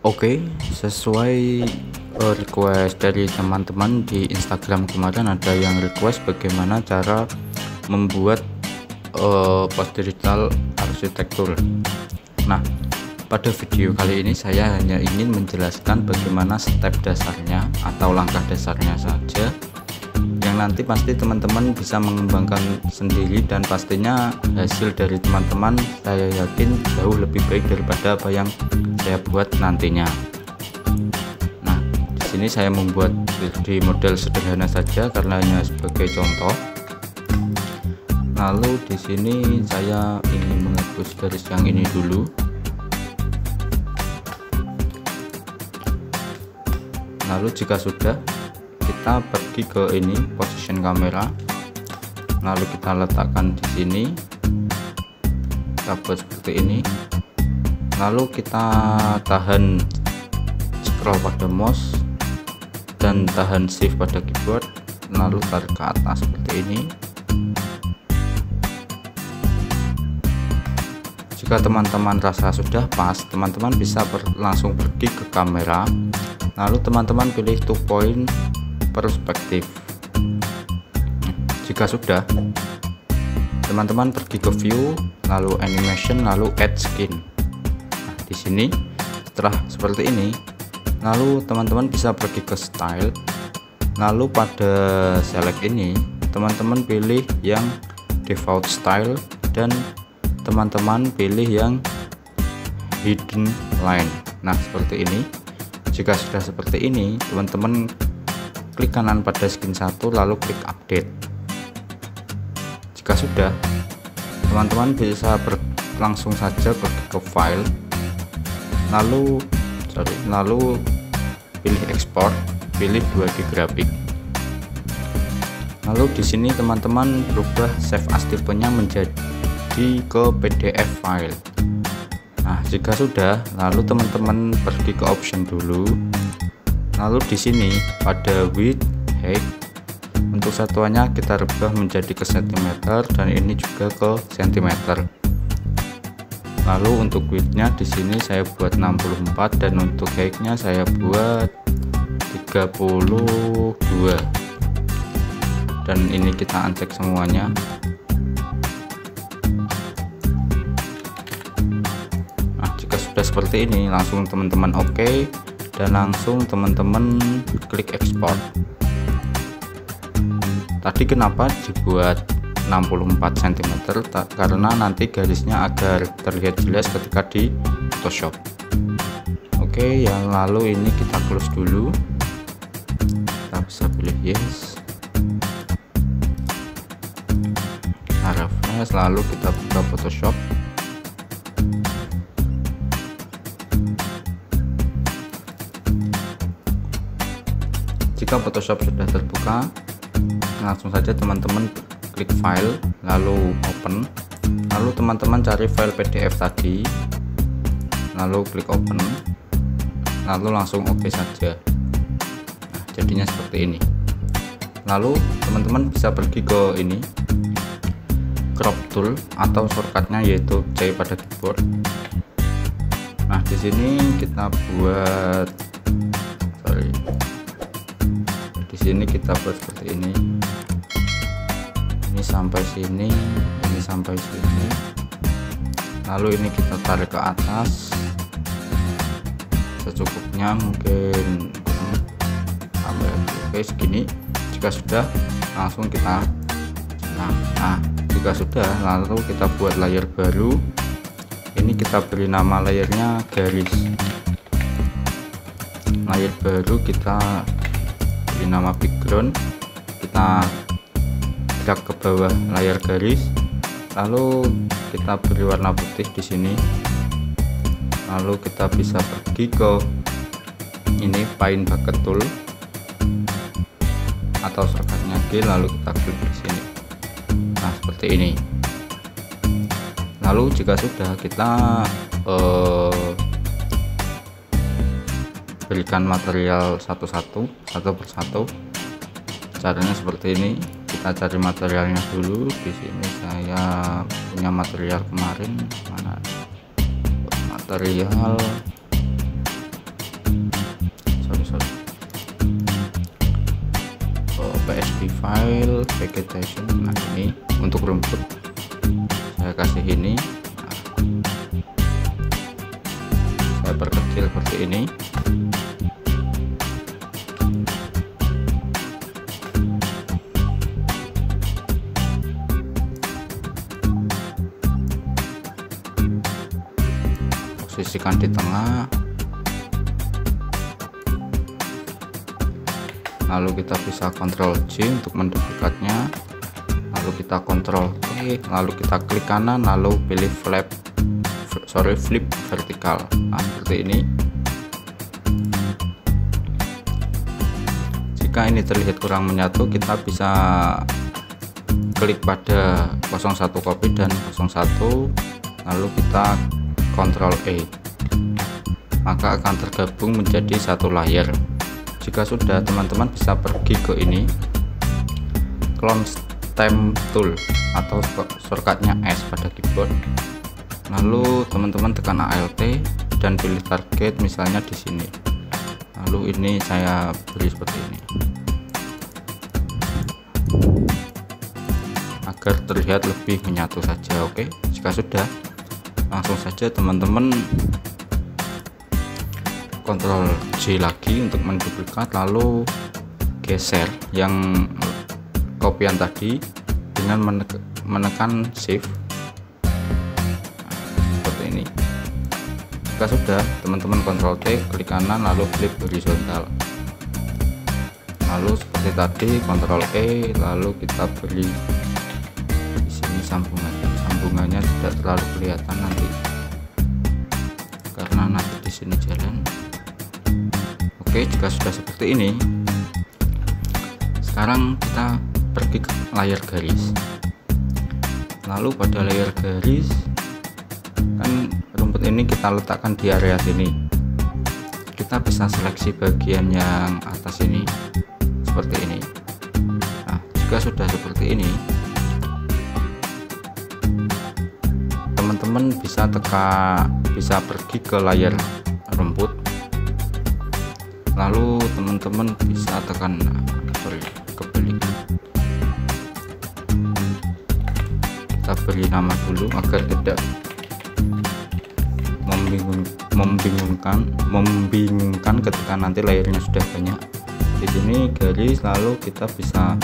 Oke, sesuai request dari teman-teman di Instagram kemarin, ada yang request bagaimana cara membuat post digital arsitektur. Nah, pada video kali ini saya hanya ingin menjelaskan bagaimana step dasarnya atau langkah dasarnya saja, yang nanti pasti teman-teman bisa mengembangkan sendiri, dan pastinya hasil dari teman-teman saya yakin jauh lebih baik daripada apa yang saya buat nantinya. Nah, di sini saya membuat di model sederhana saja karena hanya sebagai contoh. Lalu di sini saya ingin menghapus garis yang ini dulu. Lalu jika sudah, kita pergi ke ini position kamera, lalu kita letakkan di sini, kita buat seperti ini. Lalu kita tahan scroll pada mouse dan tahan shift pada keyboard, lalu tarik ke atas seperti ini. Jika teman-teman rasa sudah pas, teman-teman bisa langsung pergi ke kamera, lalu teman-teman pilih 2 point perspektif. Jika sudah, teman-teman pergi ke view, lalu animation, lalu add skin. Di sini setelah seperti ini, lalu teman-teman bisa pergi ke style, lalu pada select ini teman-teman pilih yang default style dan teman-teman pilih yang hidden line. Nah, seperti ini. Jika sudah seperti ini, teman-teman klik kanan pada skin 1, lalu klik update. Jika sudah, teman-teman bisa langsung saja pergi ke file, lalu pilih export, pilih 2D grafik. Lalu di sini teman-teman berubah save as tipenya menjadi ke PDF file. Nah, jika sudah, lalu teman-teman pergi ke option dulu. Lalu di sini pada width, height, untuk satuannya kita rubah menjadi ke cm, dan ini juga ke cm. Lalu untuk widthnya di sini saya buat 64, dan untuk height-nya saya buat 32, dan ini kita uncheck semuanya. Nah, jika sudah seperti ini, langsung teman-teman oke, dan langsung teman-teman klik export. Tadi kenapa dibuat 64 cm? Karena nanti garisnya agar terlihat jelas ketika di Photoshop. Oke, yang lalu ini kita close dulu, kita bisa pilih yes, kita refresh, lalu kita buka Photoshop. Jika Photoshop sudah terbuka, langsung saja teman-teman klik file, lalu open, lalu teman-teman cari file PDF tadi, lalu klik open, lalu langsung oke saja. Nah, jadinya seperti ini. Lalu teman-teman bisa pergi ke ini crop tool atau shortcutnya yaitu C pada keyboard. Nah, di sini kita buat di sini kita buat seperti ini. Ini sampai sini, ini sampai sini, lalu ini kita tarik ke atas secukupnya, mungkin sampai oke segini. Jika sudah, langsung kita nah jika sudah, lalu kita buat layer baru. Ini kita beri nama layernya garis. Layer baru kita beri nama background, kita drag ke bawah layar garis, lalu kita beri warna putih di sini. Lalu kita bisa pergi ke ini paint bucket tool atau shortcutnya G, lalu kita klik di sini. Nah, seperti ini. Lalu jika sudah, kita berikan material satu persatu. Caranya seperti ini. Kita cari materialnya dulu. Di sini saya punya material kemarin, mana material file vegetation. Nah, ini untuk rumput saya kasih ini. Nah, saya perkecil seperti ini. Posisikan di tengah, lalu kita bisa Ctrl J untuk menduplikatnya, lalu kita Ctrl T, lalu kita klik kanan, lalu pilih flip vertikal. Nah, seperti ini. Jika ini terlihat kurang menyatu, kita bisa klik pada 01 copy dan 01, lalu kita Ctrl E, maka akan tergabung menjadi satu layar. Jika sudah, teman-teman bisa pergi ke ini, clone stem tool atau shortcutnya S pada keyboard, lalu teman-teman tekan Alt dan pilih target, misalnya di sini. Lalu ini saya beri seperti ini agar terlihat lebih menyatu saja. Oke, jika sudah, langsung saja teman-teman Ctrl J lagi untuk menduplikat, lalu geser yang kopian tadi dengan menekan Shift. Nah, seperti ini. Jika sudah, teman-teman Ctrl T, klik kanan, lalu flip horizontal. Lalu seperti tadi Ctrl E, lalu kita beri di sini sambungannya tidak terlalu kelihatan nanti karena nanti di sini jalan. Oke, jika sudah seperti ini, sekarang kita pergi ke layar garis. Lalu pada layar garis, kan rumput ini kita letakkan di area sini. Kita bisa seleksi bagian yang atas ini seperti ini. Nah, jika sudah seperti ini, teman-teman bisa pergi ke layar rumput, lalu teman-teman bisa tekan kebalik. Kita beri nama dulu agar tidak membingungkan ketika nanti layarnya sudah banyak. Di sini garis, lalu kita bisa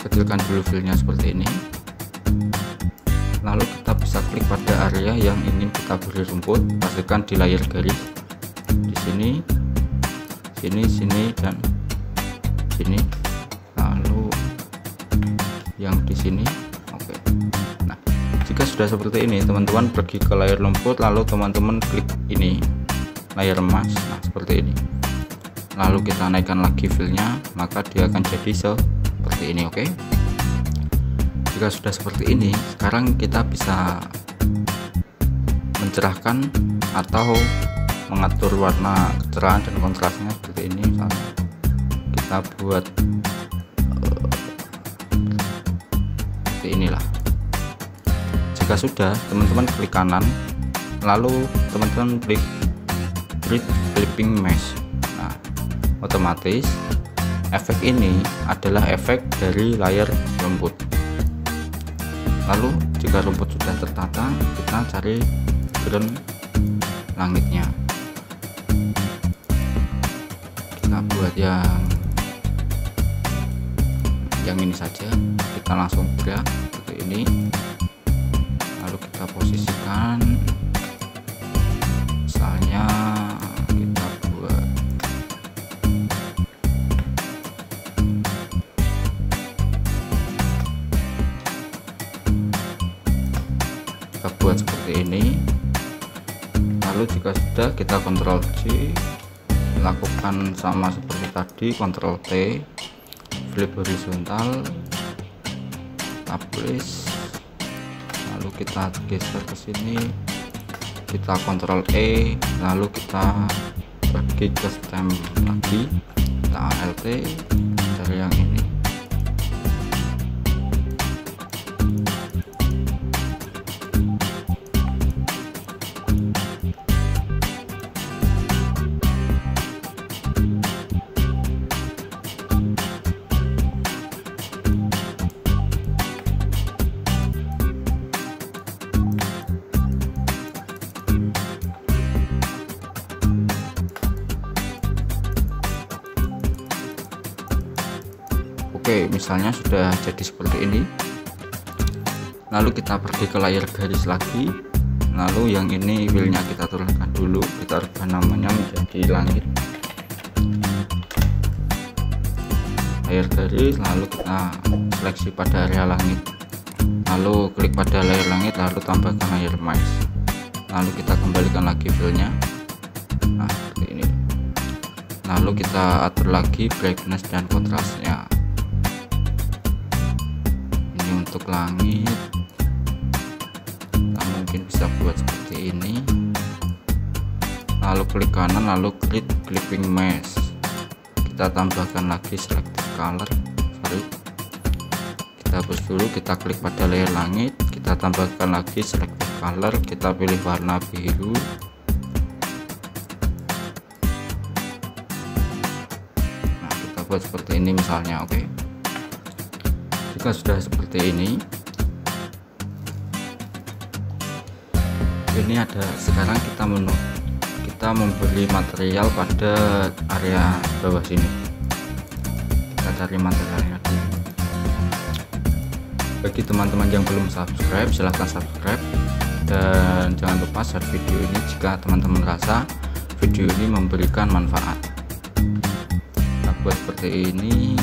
kecilkan dulu filenya seperti ini. Lalu kita bisa klik pada area yang ingin kita beri rumput, pastikan di layar garis. Di sini, sini, dan sini. Lalu yang di sini. Oke. Nah, jika sudah seperti ini, teman-teman pergi ke layar rumput, lalu teman-teman klik ini, layar emas. Nah, seperti ini. Lalu kita naikkan lagi filenya, maka dia akan jadi seperti ini. Oke. Jika sudah seperti ini, sekarang kita bisa mencerahkan atau mengatur warna kecerahan dan kontrasnya seperti ini. Misalnya kita buat seperti inilah. Jika sudah, teman-teman klik kanan, lalu teman-teman klik clipping mesh. Nah, otomatis efek ini adalah efek dari layar rumput. Lalu jika rumput sudah tertata, kita cari background langitnya. Kita buat yang ini saja. Kita langsung drag seperti ini. Lalu kita posisikan, misalnya kita buat seperti ini. Lalu jika sudah, kita Ctrl J, lakukan sama seperti tadi, Ctrl T, flip horizontal, publish, lalu kita geser ke sini, kita Ctrl E, lalu kita pergi ke stem lagi, kita Alt, cari yang ini. misalnya sudah jadi seperti ini, lalu kita pergi ke layar garis lagi, lalu yang ini wheelnya kita turunkan dulu, kita rubah namanya menjadi langit, layar garis, lalu kita seleksi pada area langit, lalu klik pada layar langit, lalu tambahkan layar mesh, lalu kita kembalikan lagi wheelnya, nah seperti ini, lalu kita atur lagi brightness dan kontrasnya. Ini untuk langit, kita mungkin bisa buat seperti ini, lalu klik kanan, lalu klik clipping mesh, kita tambahkan lagi selective color, kita hapus dulu, kita klik pada layer langit, kita tambahkan lagi selective color, kita pilih warna biru, nah kita buat seperti ini misalnya. Oke, jika sudah seperti ini ada, sekarang kita memberi material pada area bawah sini, kita cari materialnya dulu. Bagi teman-teman yang belum subscribe, silahkan subscribe dan jangan lupa share video ini jika teman-teman rasa video ini memberikan manfaat. Kita buat seperti ini,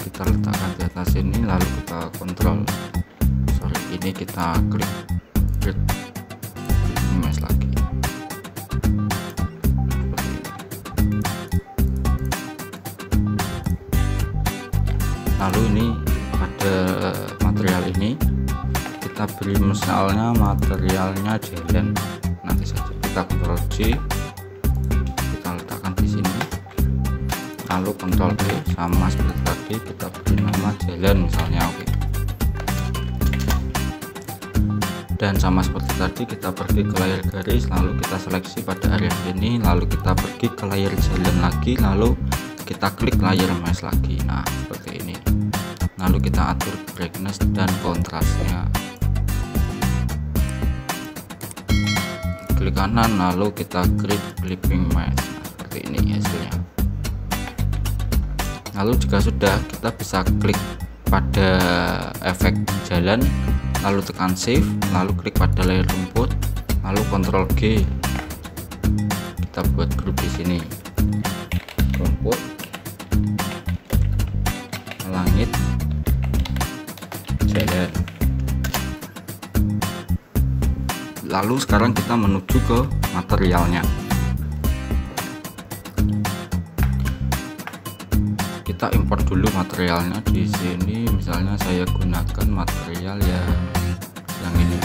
kita letakkan di atas ini, lalu kita kontrol, ini kita klik mesh lagi. Lalu ini pada material ini kita beri misalnya materialnya jalan, nanti saja kita Ctrl J, kita letakkan di sini, lalu Ctrl V, sama seperti tadi kita beri nama jalan misalnya. Oke, dan sama seperti tadi kita pergi ke layar garis, lalu kita seleksi pada area ini, lalu kita pergi ke layar jalan lagi, lalu kita klik layar mesh lagi. Nah seperti ini, lalu kita atur brightness dan kontrasnya, klik kanan, lalu kita klik clipping mesh. Nah, seperti ini hasilnya. Lalu jika sudah, kita bisa klik pada efek jalan, lalu tekan shift, lalu klik pada layer rumput, lalu Ctrl G, kita buat grup di sini, rumput, langit, jalan. Lalu sekarang kita menuju ke materialnya, kita import dulu materialnya. Di sini misalnya saya gunakan material yang ini,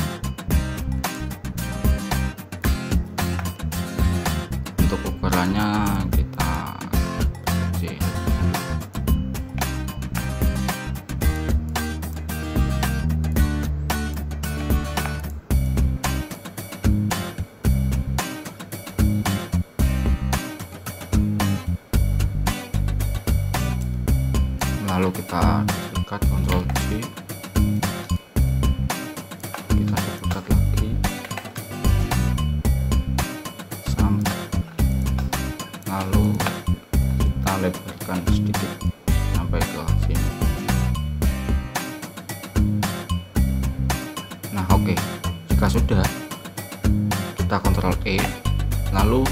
untuk ukurannya kita kecil. Lalu kita dekat, Ctrl C, kita dekat lagi sampai, lalu kita lebarkan sedikit sampai ke sini. Nah oke, jika sudah, kita Ctrl E, lalu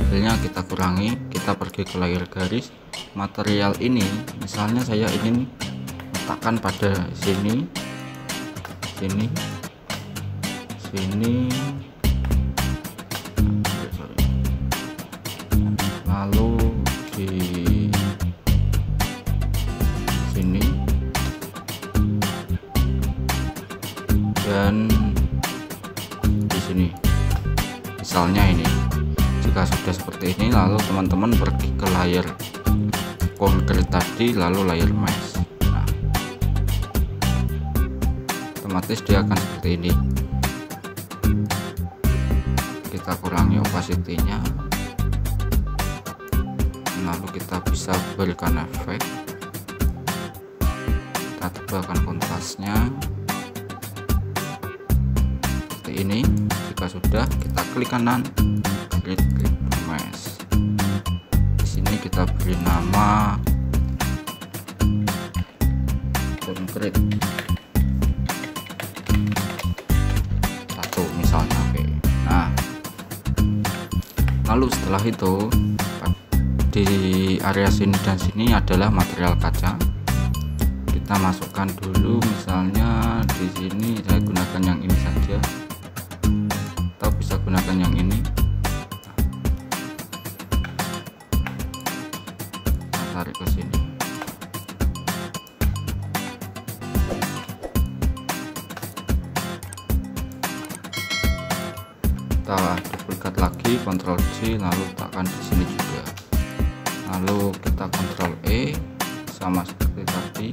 hasilnya kita kurangi, kita pergi ke layar garis. Material ini misalnya saya ingin letakkan pada sini, lalu di sini, dan di sini misalnya ini. Jika sudah seperti ini, lalu teman-teman pergi ke layar konkret tadi, lalu layar mesh. Nah, otomatis dia akan seperti ini. Kita kurangi opacity-nya, lalu kita bisa berikan efek, kita tebalkan kontrasnya seperti ini. Jika sudah, kita klik kanan, klik mesh. Di sini kita beri nama konkret 1 misalnya. Oke. Nah, lalu setelah itu di area sini dan sini adalah material kaca. Kita masukkan dulu, misalnya di sini saya gunakan yang ini saja, atau bisa gunakan yang ini. Nah, tarik ke sini. Kita duplikat lagi, Ctrl C, lalu letakkan di sini juga. Lalu kita Ctrl E, sama seperti tadi.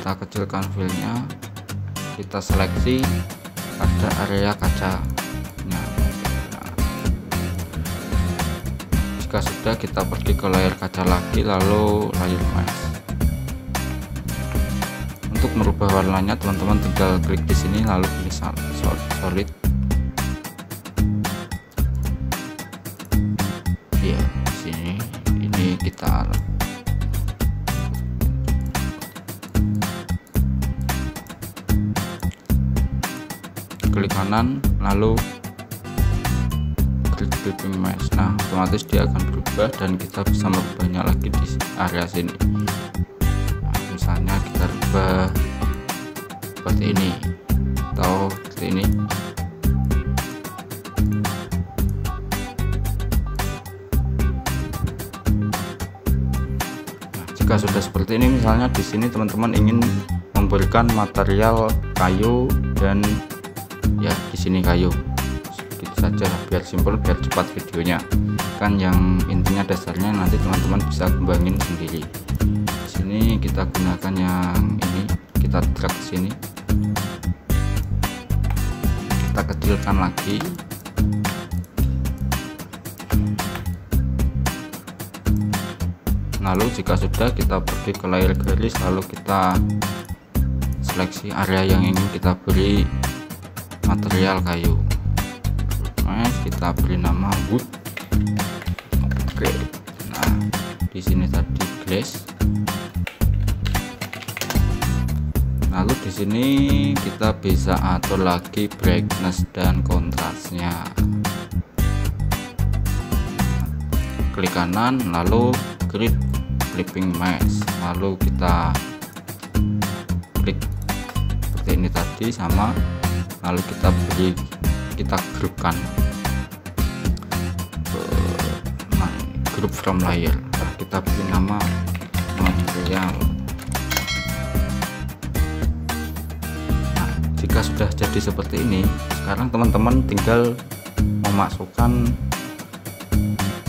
Kita kecilkan filenya, kita seleksi pada area kaca. Nah, jika sudah, kita pergi ke layar kaca lagi, lalu layer mask. Untuk merubah warnanya, teman-teman tinggal klik di sini, lalu pilih solid. Ya, di sini ini kita klik kanan, lalu klik clipping mesh. Nah, otomatis dia akan berubah dan kita bisa merubahnya lagi di area sini. Nah, misalnya kita rubah seperti ini atau seperti ini. Nah, jika sudah seperti ini, misalnya di sini teman-teman ingin memberikan material kayu dan ya di sini kayu, gitu saja biar simpel, biar cepat videonya. Kan yang intinya dasarnya nanti teman-teman bisa kembangin sendiri. Di sini kita gunakan yang ini, kita drag ke sini, kita kecilkan lagi. Lalu jika sudah, kita pergi ke layar garis, lalu kita seleksi area yang ingin kita beri material kayu. Kita beri nama wood. Oke. Nah, di sini tadi glass. Lalu di sini kita bisa atur lagi brightness dan kontrasnya. Klik kanan, lalu klik clipping mesh, lalu kita klik seperti ini tadi sama. Lalu kita grupkan group from layer. Kita beri nama material. Nah, jika sudah jadi seperti ini, sekarang teman-teman tinggal memasukkan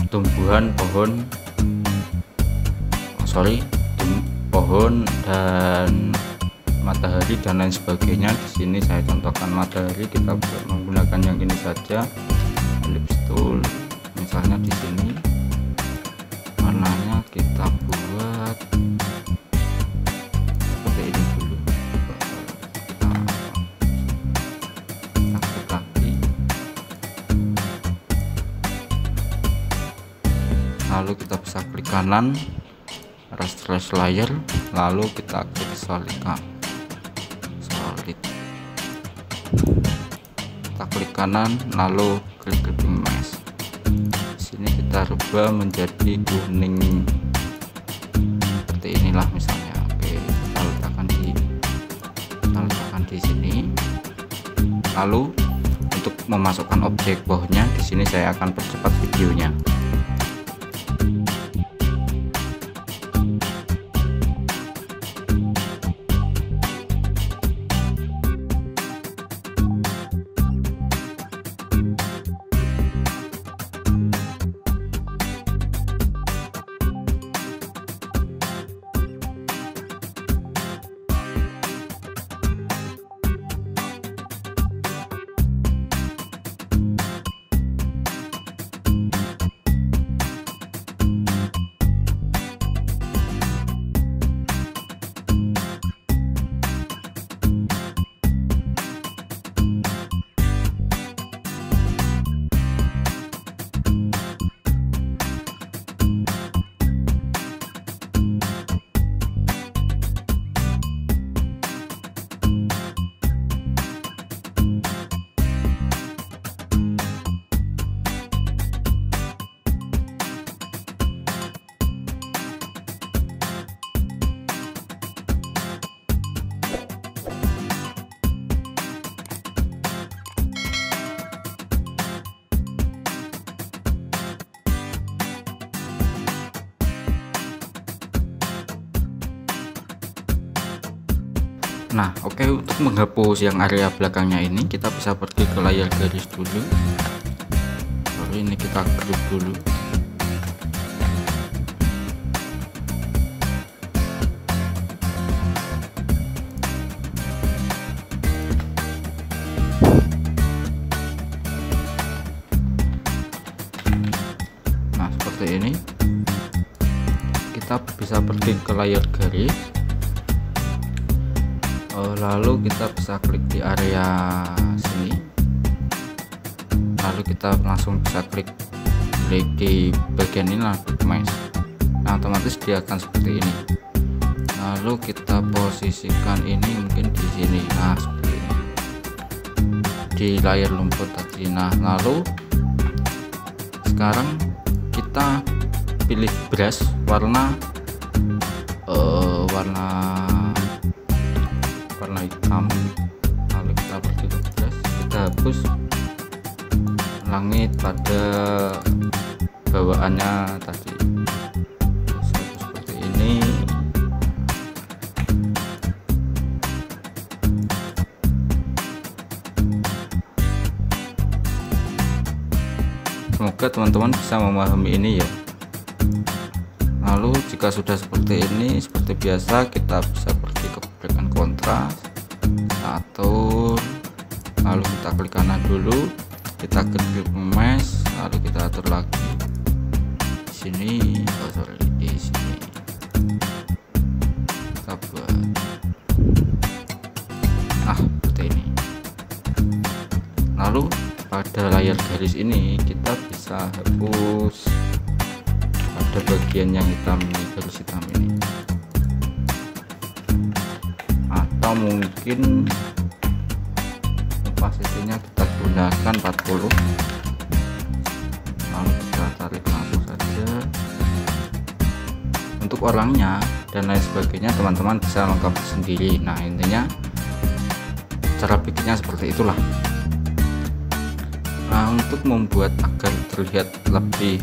tumbuhan, pohon dan matahari dan lain sebagainya. Di sini saya contohkan matahari, kita menggunakan yang ini saja, ellipse tool. Misalnya di sini warnanya kita buat seperti ini dulu. Kita klik lagi, lalu kita bisa klik kanan, rasterize layer, lalu kita klik solid. Kita klik kanan, lalu klik clipping mesh. Di sini kita rubah menjadi kuning seperti inilah misalnya. Oke, kita letakkan di sini. Lalu untuk memasukkan objek bawahnya, di sini saya akan percepat videonya. Nah, oke, untuk menghapus yang area belakangnya ini kita bisa pergi ke layar garis dulu. Lalu ini kita grup dulu. Nah, seperti ini. Kita bisa pergi ke layar garis, lalu kita bisa klik di area sini, lalu kita langsung bisa klik di bagian ini lah, mesh. Nah, otomatis dia akan seperti ini. Lalu kita posisikan ini mungkin di sini. Nah, seperti ini di layar lumpur tadi. Nah, lalu sekarang kita pilih brush warna hitam, lalu kita pergi ke brush, kita hapus langit pada bawaannya tadi seperti ini. Semoga teman-teman bisa memahami ini ya. Lalu jika sudah seperti ini, seperti biasa kita bisa pergi ke bagian kontras, atur, lalu kita klik kanan dulu, kita klik mesh, lalu kita atur lagi di sini, di sini kita buat seperti ini. Lalu pada layar garis ini kita bisa hapus pada bagian yang hitam ini, garis hitam ini, atau mungkin opacity-nya kita gunakan 40, lalu kita tarik langsung saja. Untuk orangnya dan lain sebagainya teman-teman bisa lengkap sendiri. Nah, intinya cara bikinnya seperti itulah. Nah, untuk membuat agar terlihat lebih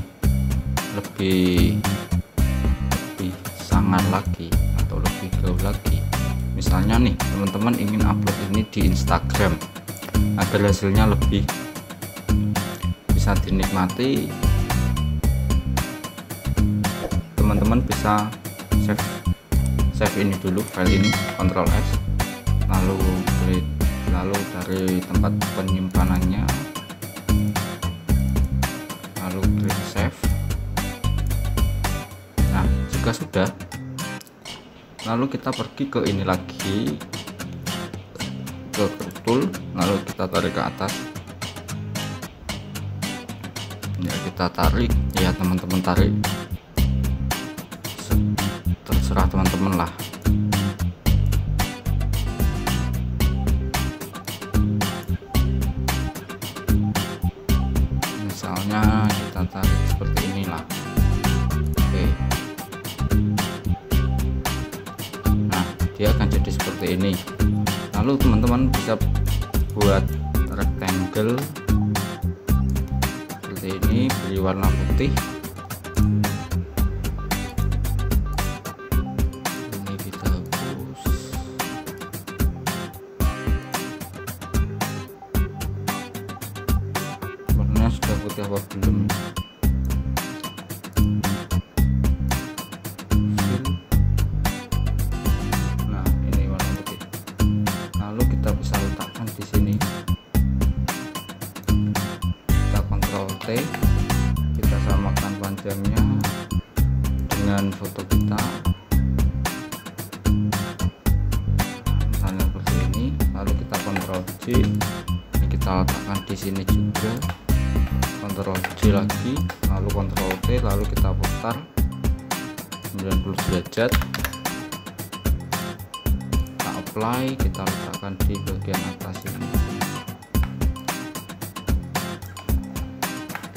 sangar lagi atau lebih gaul lagi, misalnya nih teman-teman ingin upload ini di Instagram agar hasilnya lebih bisa dinikmati, teman-teman bisa save ini dulu, file ini, Ctrl S, lalu dari tempat penyimpanannya, lalu klik save. Nah, jika sudah, lalu kita pergi ke ini lagi, ke tool, lalu kita tarik ke atas ya, kita tarik ya teman-teman, tarik terserah teman-teman lah. Misalnya kita tarik seperti inilah. Oke, nah dia akan jadi seperti ini. Lalu teman-teman bisa buat rectangle seperti ini, pilih warna putih, ini kita hapus. Warnanya sudah putih apa belum? Nah, ini warna putih. Lalu kita bisa letakkan di sini. Kita Ctrl T, kita samakan panjangnya dengan foto kita, misalnya seperti ini. Lalu kita Ctrl J, ini kita letakkan di sini juga. Ctrl J lagi, lalu Ctrl T, lalu kita putar 90 derajat. Apply, kita letakkan di bagian atas ini,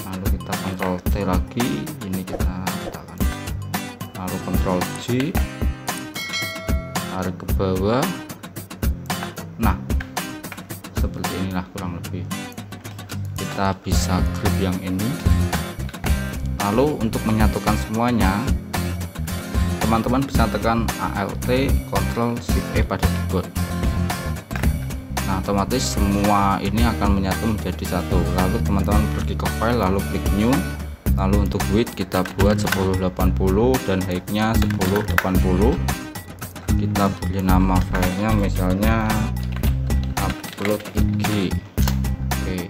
lalu kita Ctrl T lagi, ini kita letakkan, lalu Ctrl J, tarik ke bawah. Nah, seperti inilah kurang lebih. Kita bisa grip yang ini. Lalu untuk menyatukan semuanya, teman-teman bisa tekan Alt Ctrl Shift E pada keyboard. Nah, otomatis semua ini akan menyatu menjadi satu. Lalu teman-teman pergi ke file, lalu klik new, lalu untuk width kita buat 1080 dan height-nya 1080. Kita beri nama filenya misalnya upload IG. Oke,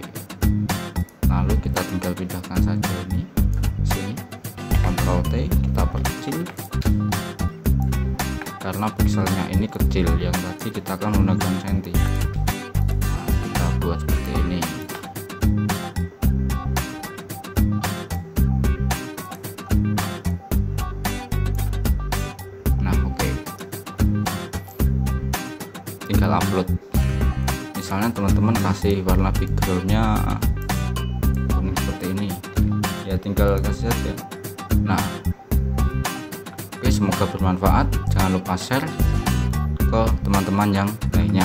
lalu kita tinggal pindahkan saja ini ke sini, Ctrl T, kita perkecil karena pixelnya ini kecil, yang tadi kita akan menggunakan senti. Nah, kita buat seperti ini. Nah, oke, tinggal upload. Misalnya teman-teman kasih warna backgroundnya kuning seperti ini, ya tinggal kasih saja. Nah, oke, semoga bermanfaat. Jangan lupa share ke teman-teman yang lainnya.